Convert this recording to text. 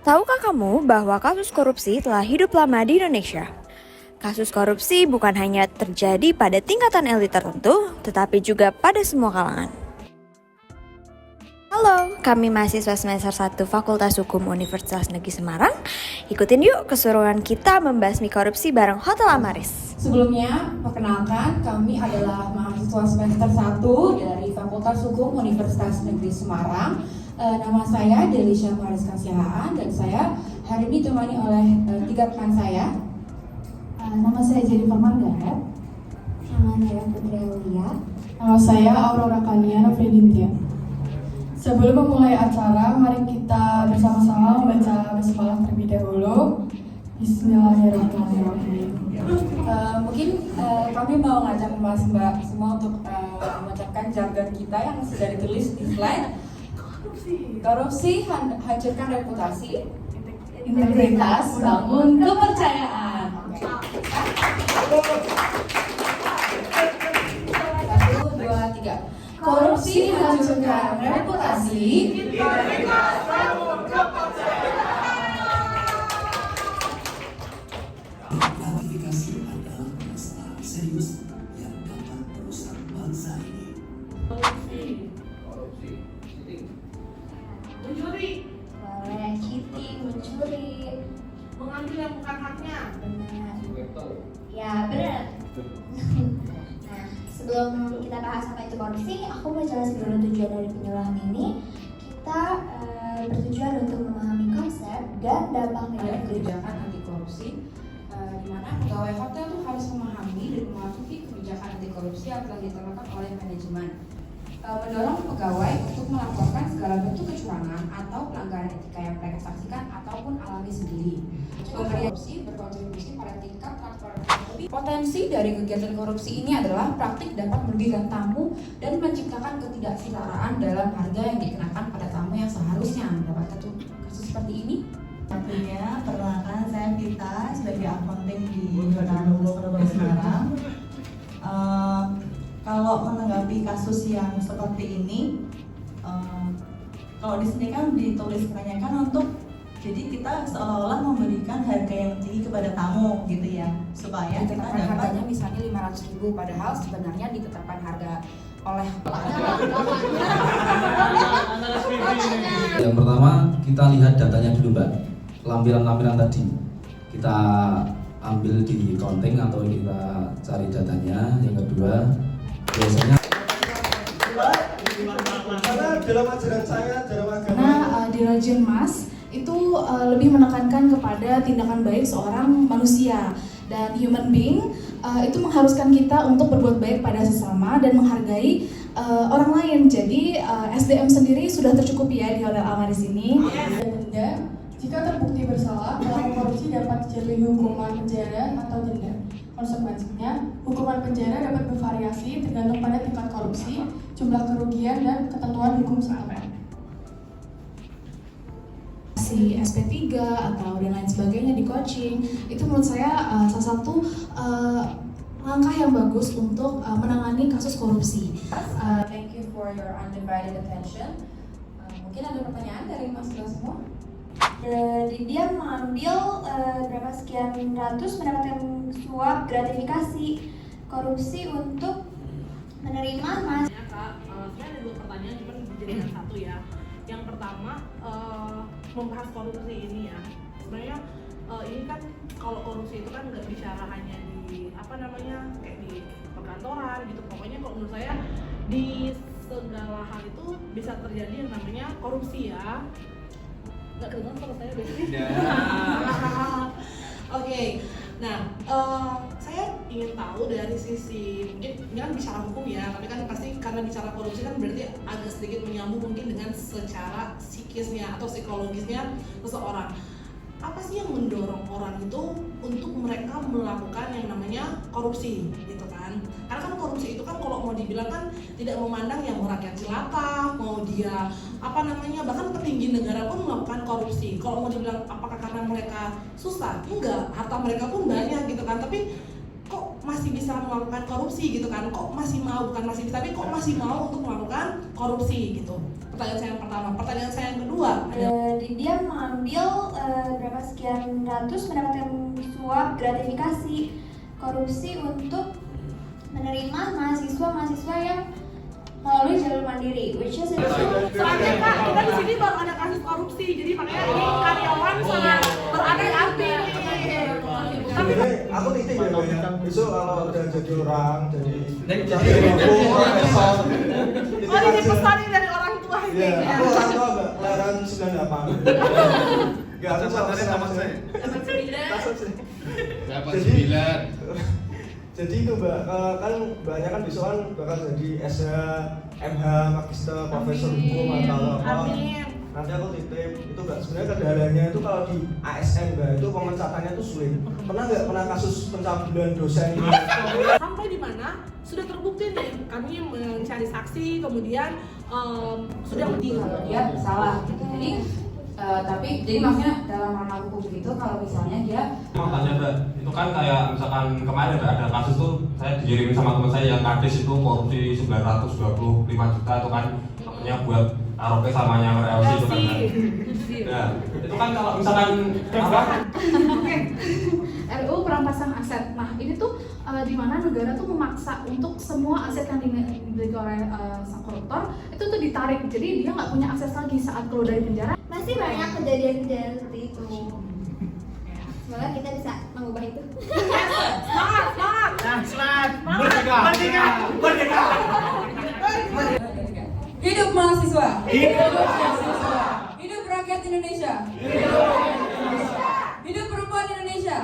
Tahukah kamu bahwa kasus korupsi telah hidup lama di Indonesia? Kasus korupsi bukan hanya terjadi pada tingkatan elit tertentu, tetapi juga pada semua kalangan. Halo, kami mahasiswa semester 1 Fakultas Hukum Universitas Negeri Semarang. Ikutin yuk keseruan kita membasmi korupsi bareng Hotel Amaris. Sebelumnya, perkenalkan kami adalah mahasiswa semester 1 dari Fakultas Hukum Universitas Negeri Semarang. Nama saya Delisha Mariska Siahaan dan saya hari ini ditemani oleh 3 rekan saya. Nama saya Jennifer Margaret. Nama saya Putri Aulia. Nama saya Aurora Kaliana Fredintia. Sebelum memulai acara, mari kita bersama-sama membaca basmalah terlebih dahulu. Bismillahirrahmanirrahim. Mungkin kami mau ngajak mbak semua untuk mengucapkan jargon kita yang sudah ditulis di slide. Korupsi hancurkan reputasi, Integritas bangun kepercayaan. 1, 2, 3. Korupsi hancurkan reputasi, Integritas bangun kepercayaan. Gratifikasi adalah masalah serius yang dapat merusak bangsa ini. Korupsi, cheating, mencuri, Boleh cheating, mencuri. mengambil yang bukan haknya. Benar. Betul. Ya, benar. Nah, sebelum kita bahas apa itu korupsi, aku mau jelasin dulu tujuan dari penyuluhan ini. Kita bertujuan untuk memahami konsep dan dampak negatif kebijakan anti korupsi, di mana pegawai hotel itu harus memahami dan mematuhi kebijakan anti korupsi yang telah ditetapkan oleh manajemen. Mendorong pegawai untuk melaporkan segala bentuk kecurangan atau pelanggaran etika yang mereka saksikan ataupun alami sendiri. Pemberian korupsi berkontribusi pada tingkat transparansi. Potensi dari kegiatan korupsi ini adalah praktik dapat merugikan tamu dan menciptakan ketidaksetaraan dalam harga yang dikenakan pada tamu yang seharusnya mendapatkan kasus seperti ini. Tentunya, perkenalkan saya Vita sebagai accounting di Hotel Amaris Semarang. Kalau menanggapi kasus yang seperti ini, kalau di sini kan ditulis kebanyakan untuk jadi kita seolah-olah memberikan harga yang tinggi kepada tamu gitu ya, supaya kita Ditetapkan dapat harganya misalnya 500.000 padahal sebenarnya ditetapkan harga oleh Yang pertama kita lihat datanya dulu Mbak, lampiran-lampiran tadi kita ambil di counting atau kita cari datanya. Yang kedua biasanya Karena dalam ajaran saya, dalam agama, Di Rajian Mas itu lebih menekankan kepada tindakan baik seorang manusia, dan human being itu mengharuskan kita untuk berbuat baik pada sesama dan menghargai orang lain. Jadi SDM sendiri sudah tercukupi ya di Hotel Amaris ini. Denda, jika terbukti bersalah, pelaku korupsi dapat dijatuhi hukuman penjara atau denda. Konsekuensinya, hukuman penjara dapat bervariasi tergantung pada tingkat korupsi, jumlah kerugian, dan ketentuan hukum setempat. Si SP3 atau dan lain sebagainya di coaching, itu menurut saya salah satu langkah yang bagus untuk menangani kasus korupsi. Thank you for your undivided attention. Mungkin ada pertanyaan dari Mas semua? Dia mengambil berapa sekian ratus mendapatkan suap gratifikasi korupsi untuk menerima mas. Ya Kak, sebenarnya ada 2 pertanyaan cuma dijadikan satu ya. Yang pertama membahas korupsi ini ya. Sebenarnya ini kan kalau korupsi itu kan nggak bicara hanya di kayak di perkantoran gitu. Pokoknya kalau menurut saya di segala hal itu bisa terjadi yang namanya korupsi ya. Nggak kedengeran suara saya biasanya. Oke. Nah, saya ingin tahu dari sisi, mungkin ini kan bicara hukum ya, tapi kan pasti karena bicara korupsi kan berarti agak sedikit menyambung mungkin dengan secara psikisnya atau psikologisnya seseorang. Apa sih yang mendorong orang itu untuk mereka melakukan yang namanya korupsi gitu kan? Karena kan korupsi itu kan kalau mau dibilang kan tidak memandang yang rakyat jelata, mau dia bahkan petinggi negara pun melakukan korupsi. Kalau mau dibilang apakah karena mereka susah? Enggak, harta mereka pun banyak gitu kan. Tapi kok masih bisa melakukan korupsi gitu kan, kok masih mau, bukan masih bisa, tapi kok masih mau untuk melakukan korupsi gitu. Pertanyaan saya yang pertama. Pertanyaan saya yang kedua, Dia mengambil berapa sekian ratus mendapatkan suap gratifikasi korupsi untuk menerima mahasiswa yang melalui jalur mandiri, which is soalnya Kak, kita di sini baru ada kasus korupsi, jadi makanya ini karyawan sangat berandai-andai. Tapi aku titip ya banyak. Besok kalau udah jadi orang, jadi oh ini pesanin dari orang tua ini. Iya, aku orang tua enggak kelahiran 98. Enggak, aku sama saya. Jadi itu Mbak, kan banyak kan besok kan bakal jadi SH, MH, Magister, Profesor Hukum atau apa. Amin. Nanti aku titip, itu Mbak, sebenarnya kendalanya itu kalau di ASN Mbak, itu pemecatannya tuh sulit. Pernah kasus pencabulan dosen? Sampai di mana sudah terbukti nih, kami mencari saksi, kemudian sudah Bukti kalau dia bersalah gitu. Jadi tapi jadi maksudnya dalam ranah hukum gitu kalau misalnya dia Makanya Mbak, itu kan kayak misalkan kemarin Mbak, ada kasus tuh saya dikirimin sama teman saya yang kadis itu korupsi 925 juta itu kan katanya buat ROP sama yang LC itu kan. Ya, itu kan kalau misalkan apa? RUU perampasan aset. Nah, ini tuh di mana negara tuh memaksa untuk semua aset yang dimiliki oleh sang koruptor itu tuh ditarik. Jadi dia nggak punya akses lagi saat keluar dari penjara. masih banyak kejadian-kejadian seperti itu. Semoga kita bisa mengubah itu. semangat. Merdeka! hidup mahasiswa. Hidup rakyat Indonesia. Hidup perempuan Indonesia.